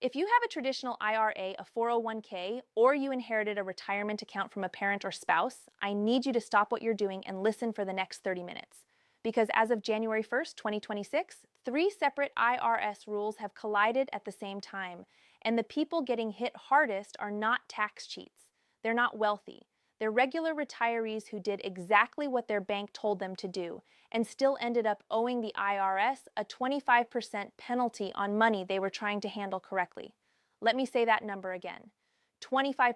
If you have a traditional IRA, a 401k, or you inherited a retirement account from a parent or spouse, I need you to stop what you're doing and listen for the next 30 minutes. Because as of January 1st, 2026, 3 separate IRS rules have collided at the same time, and the people getting hit hardest are not tax cheats. They're not wealthy. They're regular retirees who did exactly what their bank told them to do and still ended up owing the IRS a 25% penalty on money they were trying to handle correctly. Let me say that number again. 25%,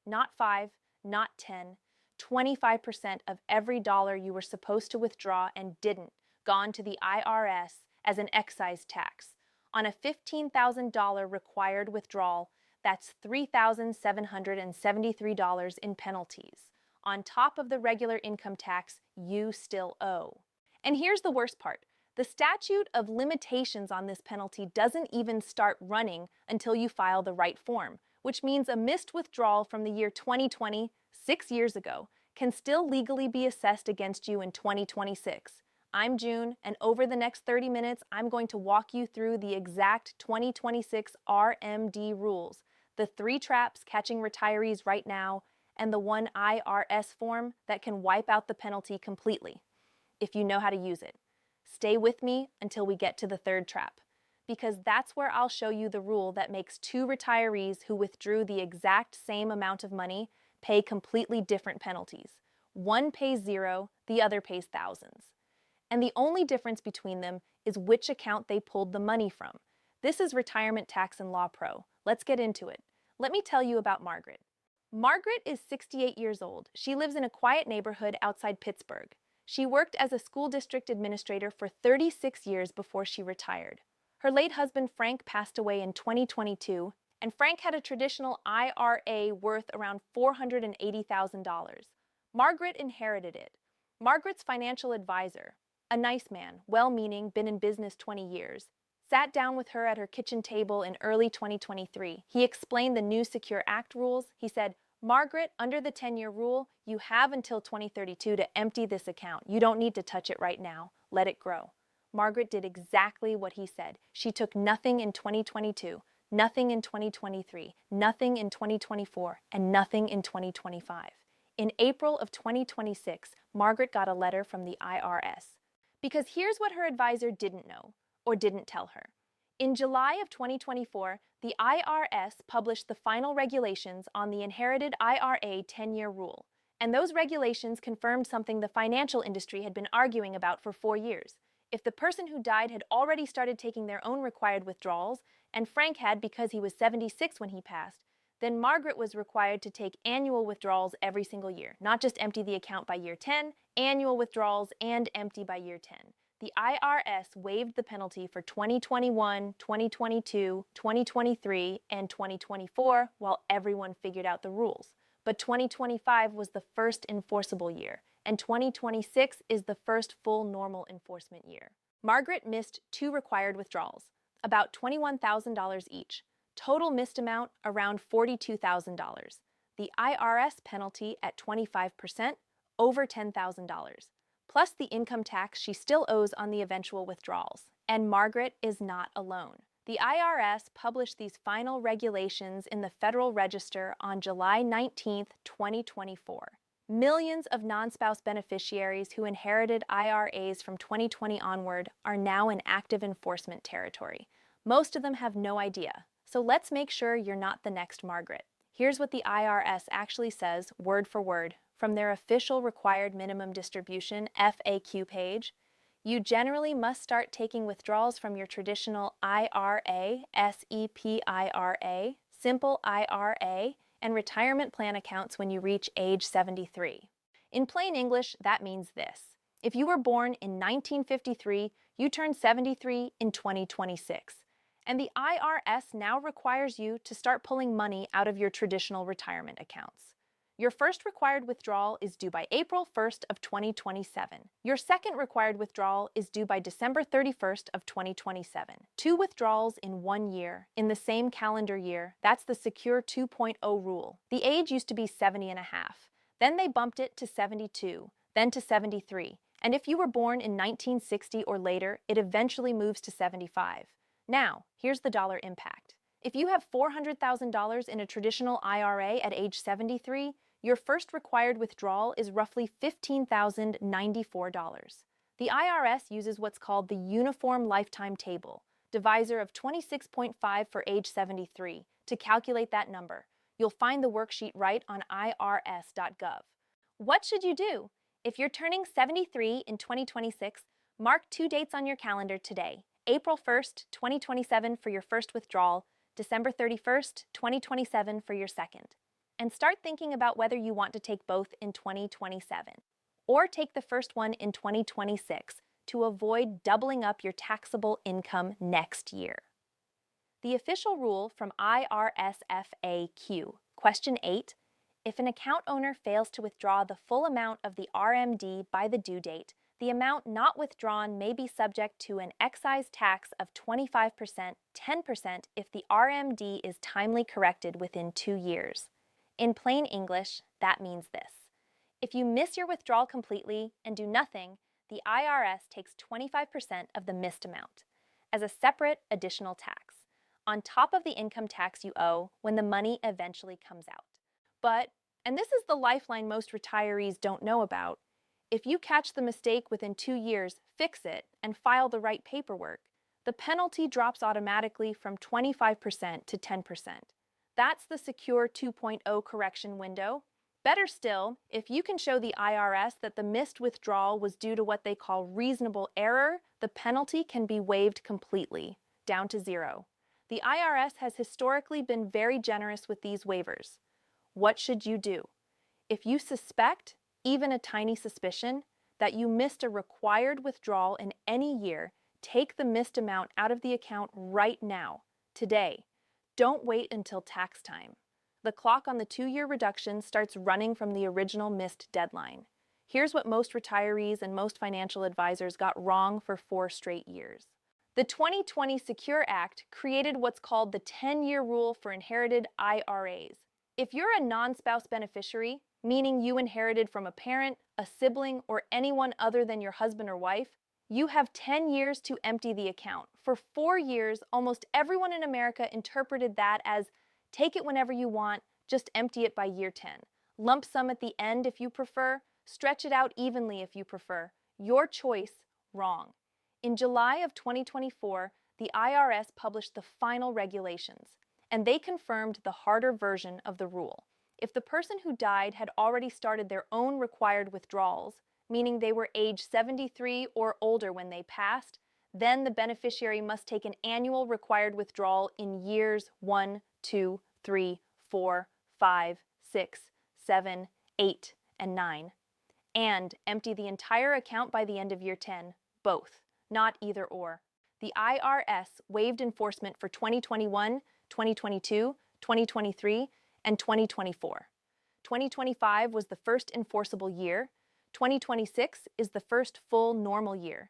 not 5, not 10, 25% of every dollar you were supposed to withdraw and didn't, gone to the IRS as an excise tax. On a $15,000 required withdrawal, that's $3,773 in penalties, on top of the regular income tax you still owe. And here's the worst part. The statute of limitations on this penalty doesn't even start running until you file the right form, which means a missed withdrawal from the year 2020, 6 years ago, can still legally be assessed against you in 2026. I'm June, and over the next 30 minutes, I'm going to walk you through the exact 2026 RMD rules, the 3 traps catching retirees right now, and the 1 IRS form that can wipe out the penalty completely, if you know how to use it. Stay with me until we get to the 3rd trap, because that's where I'll show you the rule that makes 2 retirees who withdrew the exact same amount of money pay completely different penalties. One pays 0, the other pays thousands. And the only difference between them is which account they pulled the money from. This is Retirement Tax and Law Pro. Let's get into it. Let me tell you about Margaret. Margaret is 68 years old. She lives in a quiet neighborhood outside Pittsburgh. She worked as a school district administrator for 36 years before she retired. Her late husband Frank passed away in 2022, and Frank had a traditional IRA worth around $480,000. Margaret inherited it. Margaret's financial advisor, a nice man, well-meaning, been in business 20 years, sat down with her at her kitchen table in early 2023. He explained the new Secure Act rules. He said, "Margaret, under the 10-year rule, you have until 2032 to empty this account. You don't need to touch it right now. Let it grow." Margaret did exactly what he said. She took nothing in 2022, nothing in 2023, nothing in 2024, and nothing in 2025. In April of 2026, Margaret got a letter from the IRS. Because here's what her advisor didn't know, or didn't tell her. In July of 2024, the IRS published the final regulations on the inherited IRA 10-year rule, and those regulations confirmed something the financial industry had been arguing about for 4 years. If the person who died had already started taking their own required withdrawals, and Frank had because he was 76 when he passed, then Margaret was required to take annual withdrawals every single year, not just empty the account by year 10, annual withdrawals and empty by year 10. The IRS waived the penalty for 2021, 2022, 2023, and 2024 while everyone figured out the rules. But 2025 was the first enforceable year, and 2026 is the first full normal enforcement year. Margaret missed 2 required withdrawals, about $21,000 each. Total missed amount around $42,000. The IRS penalty at 25%, over $10,000. Plus the income tax she still owes on the eventual withdrawals. And Margaret is not alone. The IRS published these final regulations in the Federal Register on July 19, 2024. Millions of non-spouse beneficiaries who inherited IRAs from 2020 onward are now in active enforcement territory. Most of them have no idea. So let's make sure you're not the next Margaret. Here's what the IRS actually says, word for word, from their official Required Minimum Distribution FAQ page. You generally must start taking withdrawals from your traditional IRA, SEPIRA, Simple IRA, and retirement plan accounts when you reach age 73. In plain English, that means this. If you were born in 1953, you turn 73 in 2026. And the IRS now requires you to start pulling money out of your traditional retirement accounts. Your first required withdrawal is due by April 1st of 2027. Your second required withdrawal is due by December 31st of 2027. 2 withdrawals in 1 year, in the same calendar year, that's the Secure 2.0 rule. The age used to be 70 and a half. Then they bumped it to 72, then to 73. And if you were born in 1960 or later, it eventually moves to 75. Now, here's the dollar impact. If you have $400,000 in a traditional IRA at age 73, your first required withdrawal is roughly $15,094. The IRS uses what's called the Uniform Lifetime Table, divisor of 26.5 for age 73, to calculate that number. You'll find the worksheet right on irs.gov. What should you do? If you're turning 73 in 2026, mark 2 dates on your calendar today: April 1st, 2027 for your first withdrawal, December 31st, 2027 for your second. And start thinking about whether you want to take both in 2027, or take the first one in 2026 to avoid doubling up your taxable income next year. The official rule from IRSFAQ, Question 8, if an account owner fails to withdraw the full amount of the RMD by the due date, the amount not withdrawn may be subject to an excise tax of 25%, 10% if the RMD is timely corrected within 2 years. In plain English, that means this: if you miss your withdrawal completely and do nothing, the IRS takes 25% of the missed amount as a separate additional tax on top of the income tax you owe when the money eventually comes out. But, and this is the lifeline most retirees don't know about, if you catch the mistake within 2 years, fix it, and file the right paperwork, the penalty drops automatically from 25% to 10%. That's the secure 2.0 correction window. Better still, if you can show the IRS that the missed withdrawal was due to what they call reasonable error, the penalty can be waived completely, down to 0. The IRS has historically been very generous with these waivers. What should you do? If you suspect, even a tiny suspicion, that you missed a required withdrawal in any year, take the missed amount out of the account right now, today. Don't wait until tax time. The clock on the 2-year reduction starts running from the original missed deadline. Here's what most retirees and most financial advisors got wrong for 4 straight years. The 2020 Secure Act created what's called the 10-year rule for inherited IRAs. If you're a non-spouse beneficiary, meaning you inherited from a parent, a sibling, or anyone other than your husband or wife, you have 10 years to empty the account. For 4 years, almost everyone in America interpreted that as take it whenever you want, just empty it by year 10. Lump sum at the end if you prefer, stretch it out evenly if you prefer. Your choice, wrong. In July of 2024, the IRS published the final regulations, and they confirmed the harder version of the rule. If the person who died had already started their own required withdrawals, meaning they were age 73 or older when they passed, then the beneficiary must take an annual required withdrawal in years 1, 2, 3, 4, 5, 6, 7, 8, and 9, and empty the entire account by the end of year 10, both, not either or. The IRS waived enforcement for 2021, 2022, 2023, and 2024. 2025 was the first enforceable year. 2026 is the first full normal year.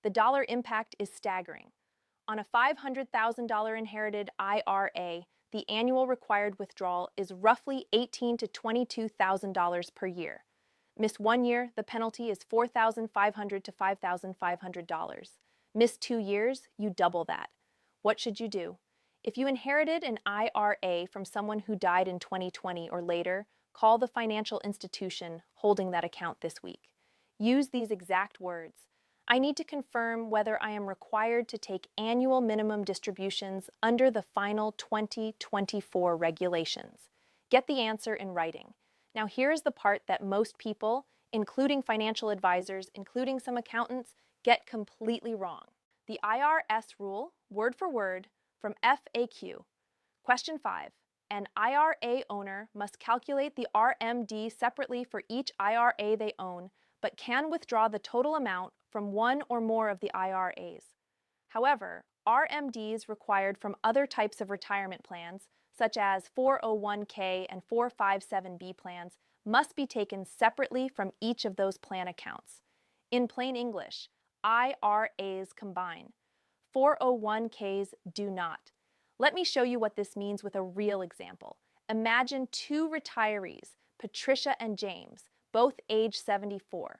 The dollar impact is staggering. On a $500,000 inherited IRA, the annual required withdrawal is roughly $18,000 to $22,000 per year. Miss 1 year, the penalty is $4,500 to $5,500. Miss 2 years, you double that. What should you do? If you inherited an IRA from someone who died in 2020 or later, call the financial institution holding that account this week. Use these exact words. I need to confirm whether I am required to take annual minimum distributions under the final 2024 regulations. Get the answer in writing. Now here's the part that most people, including financial advisors, including some accountants, get completely wrong. The IRS rule, word for word, from FAQ. Question 5. An IRA owner must calculate the RMD separately for each IRA they own, but can withdraw the total amount from one or more of the IRAs. However, RMDs required from other types of retirement plans, such as 401k and 457b plans, must be taken separately from each of those plan accounts. In plain English, IRAs combine. 401ks do not. Let me show you what this means with a real example. Imagine 2 retirees, Patricia and James, both age 74.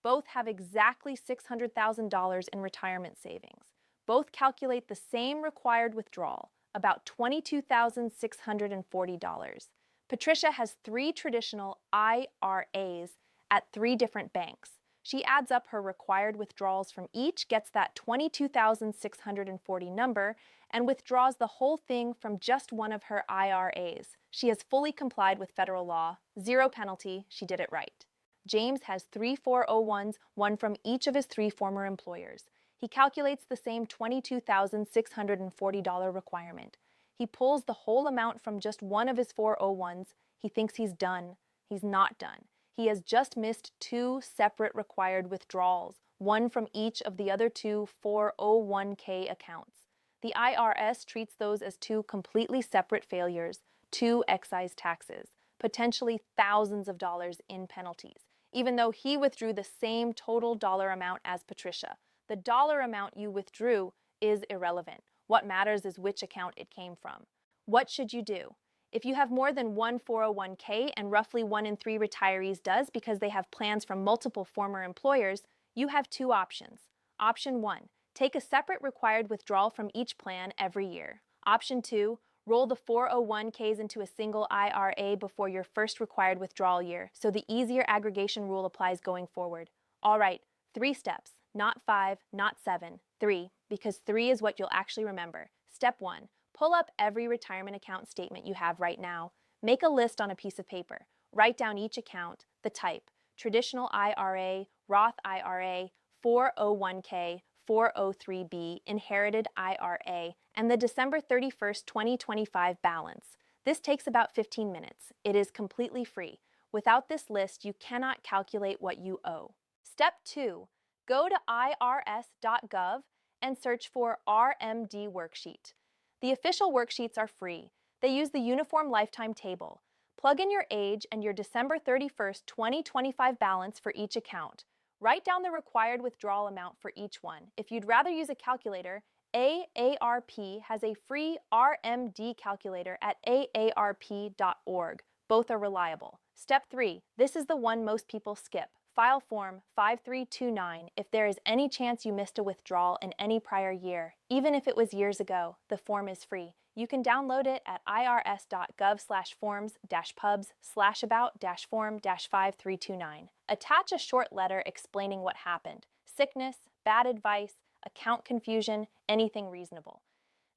Both have exactly $600,000 in retirement savings. Both calculate the same required withdrawal, about $22,640. Patricia has 3 traditional IRAs at 3 different banks. She adds up her required withdrawals from each, gets that $22,640 number, and withdraws the whole thing from just one of her IRAs. She has fully complied with federal law, 0 penalty, she did it right. James has 3 401s, one from each of his 3 former employers. He calculates the same $22,640 requirement. He pulls the whole amount from just one of his 401s. He thinks he's done. He's not done. He has just missed 2 separate required withdrawals, one from each of the other 2 401k accounts. The IRS treats those as 2 completely separate failures, 2 excise taxes, potentially thousands of dollars in penalties, even though he withdrew the same total dollar amount as Patricia. The dollar amount you withdrew is irrelevant. What matters is which account it came from. What should you do? If you have more than one 401k, and roughly 1 in 3 retirees does because they have plans from multiple former employers, you have 2 options. Option 1, take a separate required withdrawal from each plan every year. Option 2, roll the 401ks into a single IRA before your first required withdrawal year, so the easier aggregation rule applies going forward. All right, 3 steps, not 5, not 7, 3, because 3 is what you'll actually remember. Step 1, pull up every retirement account statement you have right now. Make a list on a piece of paper. Write down each account, the type, traditional IRA, Roth IRA, 401k, 403b, inherited IRA, and the December 31st, 2025 balance. This takes about 15 minutes. It is completely free. Without this list, you cannot calculate what you owe. Step 2, go to irs.gov and search for RMD worksheet. The official worksheets are free. They use the Uniform Lifetime Table. Plug in your age and your December 31st, 2025 balance for each account. Write down the required withdrawal amount for each one. If you'd rather use a calculator, AARP has a free RMD calculator at aarp.org. Both are reliable. Step 3, this is the one most people skip. File Form 5329 if there is any chance you missed a withdrawal in any prior year. Even if it was years ago, the form is free. You can download it at irs.gov/forms-about-form-5329. Attach a short letter explaining what happened. Sickness, bad advice, account confusion, anything reasonable.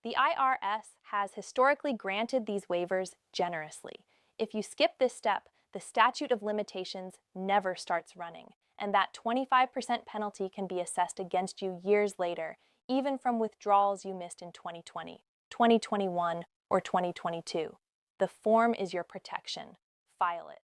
The IRS has historically granted these waivers generously. If you skip this step, the statute of limitations never starts running, and that 25% penalty can be assessed against you years later, even from withdrawals you missed in 2020, 2021, or 2022. The form is your protection. File it.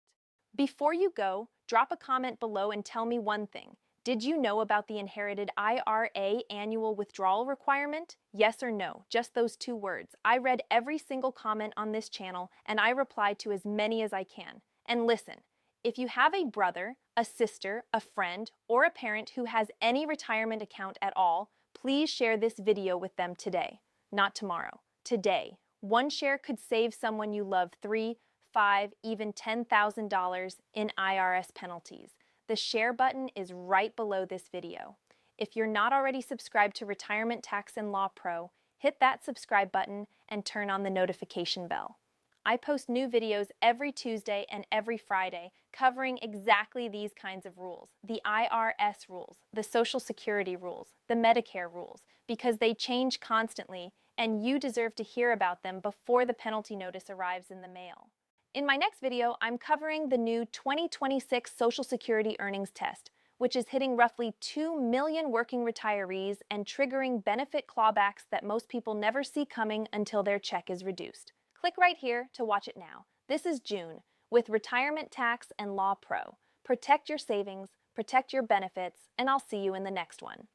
Before you go, drop a comment below and tell me one thing. Did you know about the inherited IRA annual withdrawal requirement? Yes or no, just those 2 words. I read every single comment on this channel, and I reply to as many as I can. And listen, if you have a brother, a sister, a friend, or a parent who has any retirement account at all, please share this video with them today, not tomorrow. Today, one share could save someone you love $3, $5, even $10,000 in IRS penalties. The share button is right below this video. If you're not already subscribed to Retirement Tax and Law Pro, hit that subscribe button and turn on the notification bell. I post new videos every Tuesday and every Friday covering exactly these kinds of rules. The IRS rules, the Social Security rules, the Medicare rules, because they change constantly and you deserve to hear about them before the penalty notice arrives in the mail. In my next video, I'm covering the new 2026 Social Security earnings test, which is hitting roughly 2 million working retirees and triggering benefit clawbacks that most people never see coming until their check is reduced. Click right here to watch it now. This is June with Retirement Tax and Law Pro. Protect your savings, protect your benefits, and I'll see you in the next one.